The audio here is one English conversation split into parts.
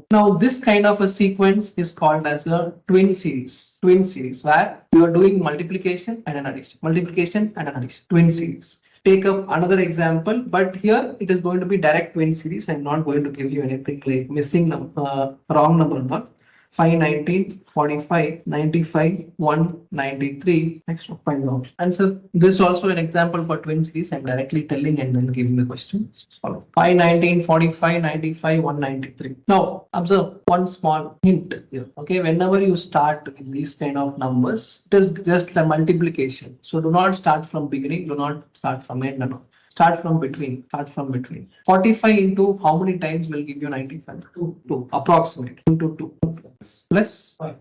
Now this kind of a sequence is called as a twin series. Twin series where you are doing multiplication and an addition, multiplication and an addition, twin series. Take up another example, but here it is going to be direct twin series. I'm not going to give you anything like missing number, wrong number or not. 5, 19, 45, 95, 193. Next one, find out. Answer. This is also an example for twin series. I'm directly telling and then giving the question. Follow. 5, 19, 45, 95, 193. Now, observe one small hint here. Okay, whenever you start with these kind of numbers, it is just a multiplication. So do not start from beginning. Do not start from end. No. Start from between. 45 into how many times will give you 95? 2. Approximate. Into 2. Plus 5.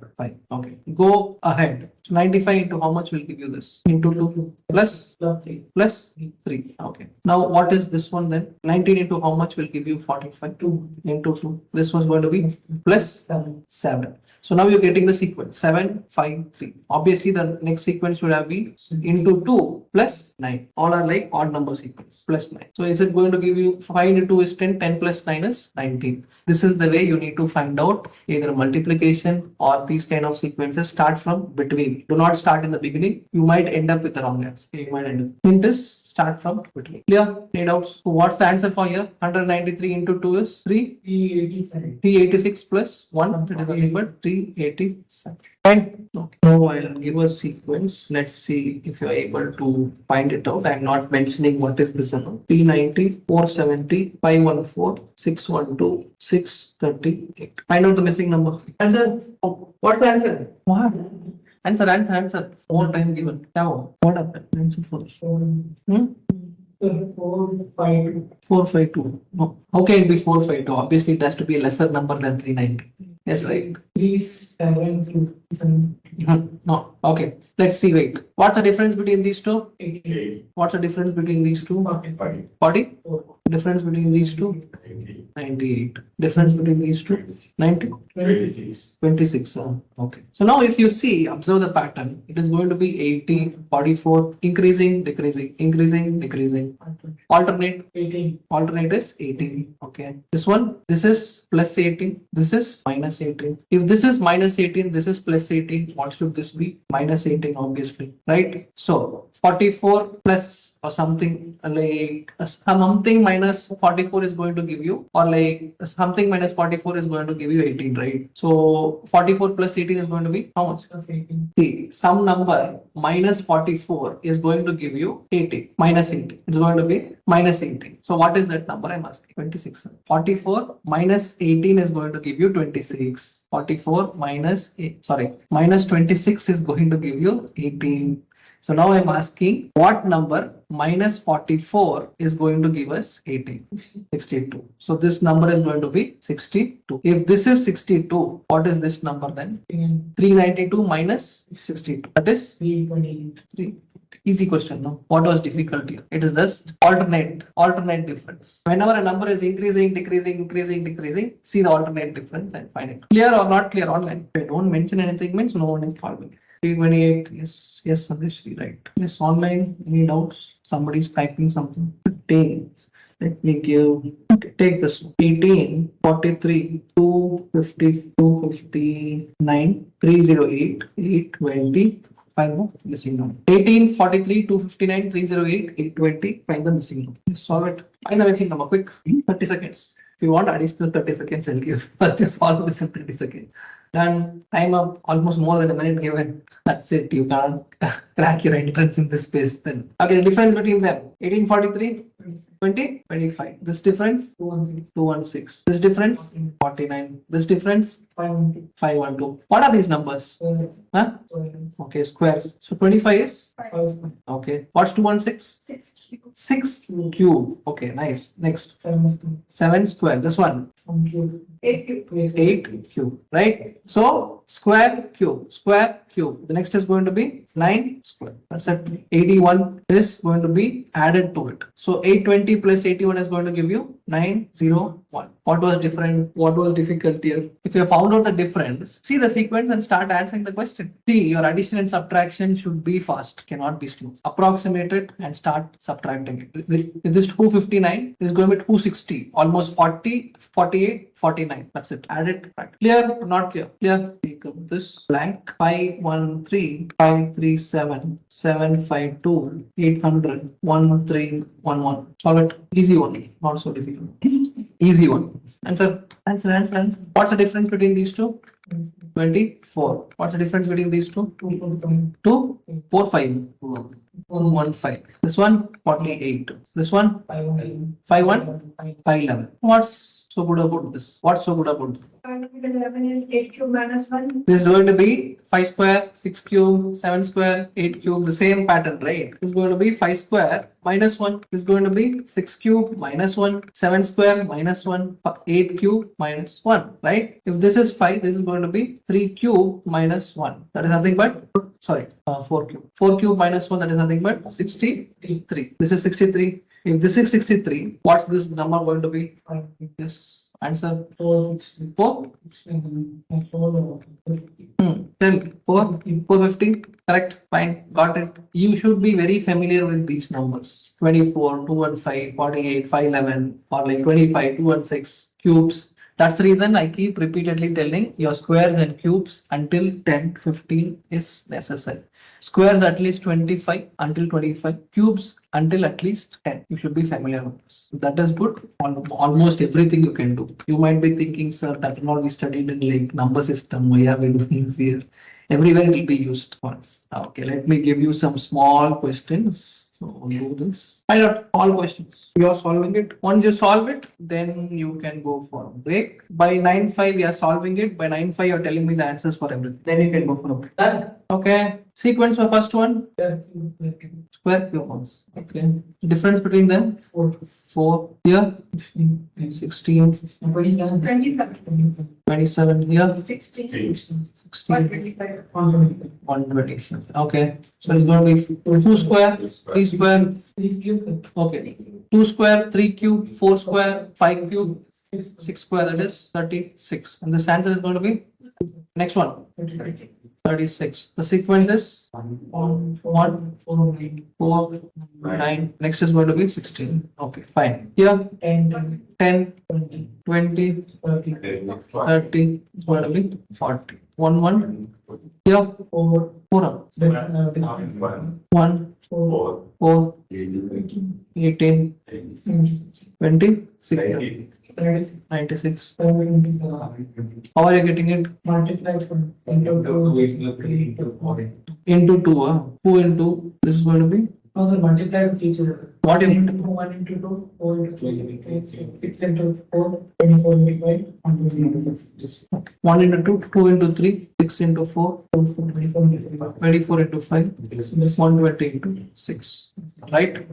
Okay. Go ahead. So 95 into how much will give you this? Into 2 plus 3. Plus 3. Okay. Now what is this one then? 19 into how much will give you 45? 2 into 2. This one's going to be plus 7. So now you're getting the sequence 7, 5, 3. Obviously, the next sequence should have been into 2 plus 9. All are like odd number sequence plus 9. So is it going to give you 5 into 2 is 10, 10 plus 9 is 19. This is the way you need to find out either multiplication or these kind of sequences. Start from between. Do not start in the beginning. You might end up with the wrong answer. You might end up. Hint is start from between. Clear? Any doubts? So what's the answer for here? 193 into 2 is 3. 386 plus 1. That is nothing but 387. Fine. Okay. Now I'll give a sequence. Let's see if you're able to find it out. I'm not mentioning what is this amount. 390, 470, 514, 612, 638. Find out the missing number. Answer. Oh, what's the answer? What? Answer. More time given. Now, what happened? Answer first. 452. No. How can it be 452? Obviously, it has to be a lesser number than 390. Yes, right. 377. No. Okay. Let's see. Wait. What's the difference between these two? 88. What's the difference between these two? 40. Difference between these two? 98. Difference between these two? 90. 26. Okay. So now if you see, observe the pattern. It is going to be 80, 44, increasing, decreasing. Alternate. 18. Alternate is 18. Okay. This one, this is plus 18. This is minus 18. If this is minus 18, this is plus 18. What should this be? Minus 18, obviously. Right? So 44 plus or something like something minus 44 is going to give you, or like something minus 44 is going to give you 18, right? So 44 plus 18 is going to be how much? Plus 18. See, some number minus 44 is going to give you 18. Minus 18. It's going to be minus 18. So what is that number? I'm asking. 26. 44 minus 18 is going to give you 26. 44 minus 26 is going to give you 18. So now I'm asking what number minus 44 is going to give us 18? 62. So this number is going to be 62. If this is 62, what is this number then? 392 minus 62. That is 328. Easy question, no? What was difficult here? It is just alternate difference. Whenever a number is increasing, decreasing, see the alternate difference and find it. Clear or not clear online? If I don't mention anything means no one is following. 328, yes, Sandesh, right. Yes, online, any doubts? Somebody's typing something. Let me give, okay, take this one. 18, 43, 250, 259, 308, 820. Find the missing number. 18, 43, 259, 308, 820. Find the missing number. Solve it. Find the missing number quick. 30 seconds. If you want additional 30 seconds, I'll give. First, you solve this in 30 seconds. Done. Time up. Almost more than a minute given. That's it. You can't crack your entrance in this space then. Okay, the difference between them. 1843, 20, 25. This difference? 216. This difference? 49. This difference? 512. What are these numbers? Huh? Okay, squares. So 25 is? Okay. What's 216? 6 cube. Okay, nice. Next. 7 square. This one? 8 cube. Right? So square, cube. The next is going to be 9 square. That's it. 81 is going to be added to it. So 820 plus 81 is going to give you 901. What was different? What was difficult here? If you have found out the difference, see the sequence and start answering the question. See, your addition and subtraction should be fast, cannot be slow. Approximate it and start subtracting it. If this 259 is going to be 260, almost 40, 48, 49. That's it. Add it. Right. Clear or not clear? Clear. Take up this blank. 513, 537, 752, 800, 1311. Solve it. Easy one. Not so difficult. Easy one. Answer. Answer. What's the difference between these two? 24. What's the difference between these two? 2, 4, 5. 1, 5. This one 48. This one 5, 1, 5, 11. What's so good about this? What's so good about this? 11 is 8 cube minus 1. This is going to be 5 square, 6 cube, 7 square, 8 cube, the same pattern, right? This is going to be 5 square minus 1. This is going to be 6 cube minus 1, 7 square minus 1, 8 cube minus 1, right? If this is 5, this is going to be 3 cube minus 1. That is nothing but, 4 cube. 4 cube minus 1, that is nothing but 63. This is 63. If this is 63, what's this number going to be? This answer 4. 450. Correct. Fine. Got it. You should be very familiar with these numbers. 24, 215, 48, 511, or like 25, 216 cubes. That's the reason I keep repeatedly telling your squares and cubes until 10, 15 is necessary. Squares at least 25 until 25, cubes until at least 10. You should be familiar with this. That is good. Almost everything you can do. You might be thinking, sir, that will not be studied in like number system. Why are we doing this here? Everywhere it will be used once. Okay, let me give you some small questions. So do this. Find out all questions. You are solving it. Once you solve it, then you can go for a break. By 9:05, you are solving it. By 9:05, you are telling me the answers for everything. Then you can go for a break. Done. Okay. Sequence for first one. Square cubes. Okay. Difference between them. 4 here. 16. 27 here. 16. 125. 125. Okay. So it's going to be 2 square, 3 square. Okay. 2 square, 3 cube, 4 square, 5 cube, 6 square. That is 36. And this answer is going to be next one. 36. The sequence is 1, 4, 9. Next is going to be 16. Okay, fine. Here 10, 20, 30. It's going to be 40. 1. Here 4. 1, 4, 18, 20, 96. How are you getting it? Into 2. Who into? This is going to be? Multiply with each other. What you 1 into 2, 4 into 6 into 4, 24 into 5, 126. 1 into 2, 2 into 3, 6 into 4, 24 into 5. 24 into 5, 120 into 6. Right?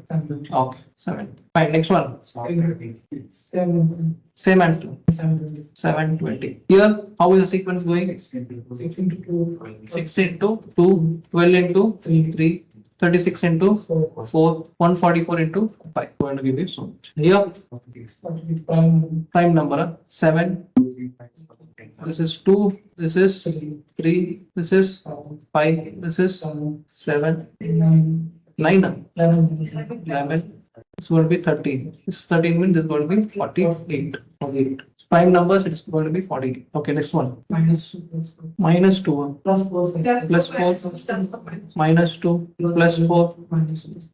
Okay. 7. Fine. Next one. 7. Same answer. 720. Here, how is the sequence going? 6 into 2. 6 into 2, 12 into 3, 36 into 4, 144 into 5. Going to give you so much. Here, prime number 7. This is 2. This is 3. This is 5. This is 7. 9. 11. It's going to be 13. This is 13 means it's going to be 48. Prime numbers, it's going to be 48. Okay, next one. Minus 2. Plus 4. Plus 4. Minus 2. Plus 4.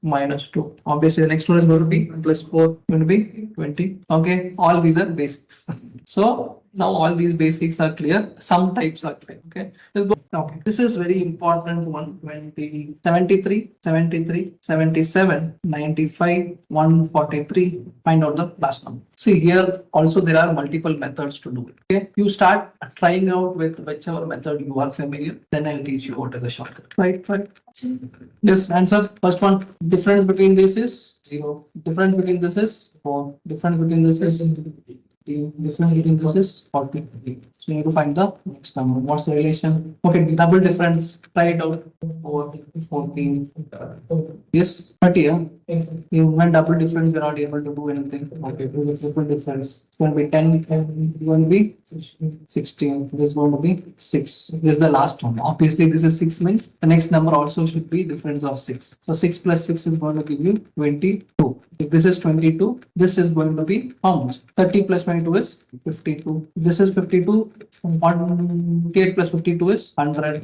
Minus 2. Obviously, the next one is going to be plus 4. Going to be 20. Okay, all these are basics. So now all these basics are clear. Some types are clear. Okay, let's go. Okay, this is very important one. 20, 73, 73, 77, 95, 143. Find out the last number. See here also there are multiple methods to do it. Okay, you start trying out with whichever method you are familiar. Then I'll teach you what is the shortcut. Right. Yes, answer. First one. Difference between this is 0. Difference between this is 4. Difference between this is difference between this is 40. So you need to find the next number. What's the relation? Okay, double difference. Try it out. 4, 14, Yes, 30, yeah. Yes, sir. You went double difference, you're not able to do anything. Okay, do the triple difference. It's going to be 10, it's going to be 16. This is going to be 6. This is the last one. Obviously, this is 6 means the next number also should be difference of 6. So 6 plus 6 is going to give you 22. If this is 22, this is going to be how much? 30 plus 22 is 52. This is 52. 128 plus 52 is 100.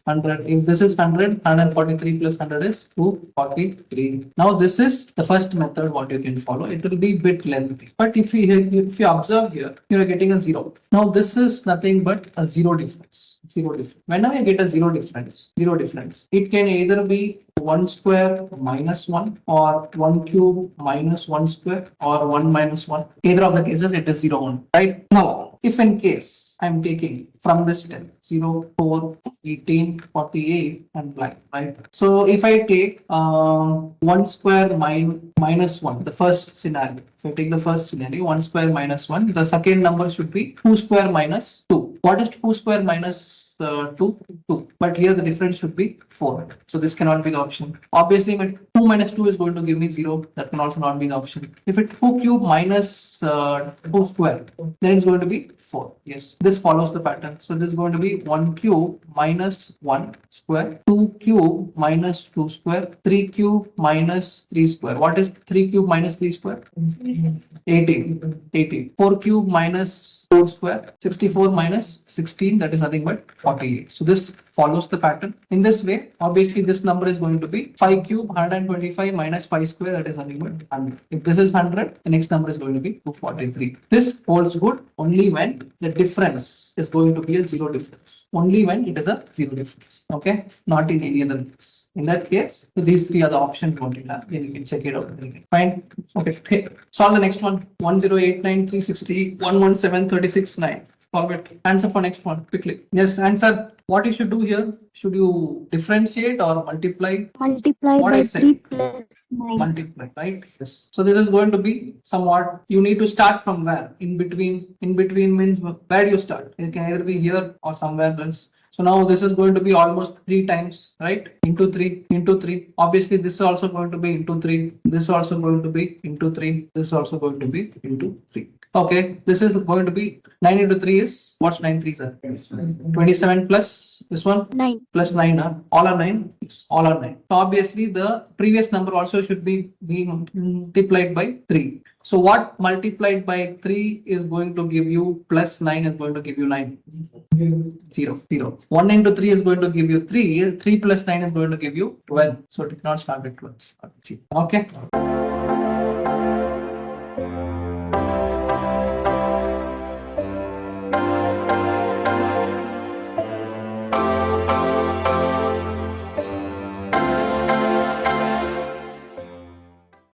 100. If this is 100, 143 plus 100 is 243. Now this is the first method what you can follow. It will be bit lengthy. But if you observe here, you are getting a 0. Now this is nothing but a 0 difference. 0 difference. Whenever you get a 0 difference, it can either be 1 square minus 1 or 1 cube minus 1 square or 1 minus 1. Either of the cases it is 0 1. Right? Now, if in case I'm taking from this step 0, 4, 18, 48 and blank, right? So if I take 1 square minus 1, the first scenario. If I take the first scenario, 1 square minus 1, the second number should be 2 square minus 2. What is 2 square minus 2? But here the difference should be 4. So this cannot be the option. Obviously, when 2 minus 2 is going to give me 0, that can also not be the option. If it's 2 cube minus 2 square, then it's going to be 4. Yes, this follows the pattern. So this is going to be 1 cube minus 1 square, 2 cube minus 2 square, 3 cube minus 3 square. What is 3 cube minus 3 square? 18. 4 cube minus 4 square, 64 minus 16, that is nothing but 48. So this follows the pattern. In this way, obviously this number is going to be 5 cube 125 minus 5 square, that is nothing but 100. If this is 100, the next number is going to be 243. This holds good only when the difference is going to be a 0 difference. Only when it is a 0 difference. Okay, not in any other case. In that case, these 3 are the options what you have. Then you can check it out. Fine. Okay. Solve the next one. 1089 360 117 36 9. Solve it. Answer for next one quickly. Yes, answer. What you should do here? Should you differentiate or multiply? Multiply What by I said. 3 plus 9. Multiply, right? Yes. So this is going to be somewhat, you need to start from where? In between means where do you start? It can either be here or somewhere else. So now this is going to be almost 3 times, right? Into 3. Obviously, this is also going to be into 3. This is also going to be into 3. This is also going to be into 3. Okay, this is going to be 9 into 3 is, what's 9 3s are? 27 plus this one? 9. Plus 9, all are 9? Yes, all are 9. So obviously the previous number also should be multiplied by 3. So what multiplied by 3 is going to give you plus 9 is going to give you 9. 0. 1 into 3 is going to give you 3. 3 plus 9 is going to give you 12. So it cannot start with 12. Okay.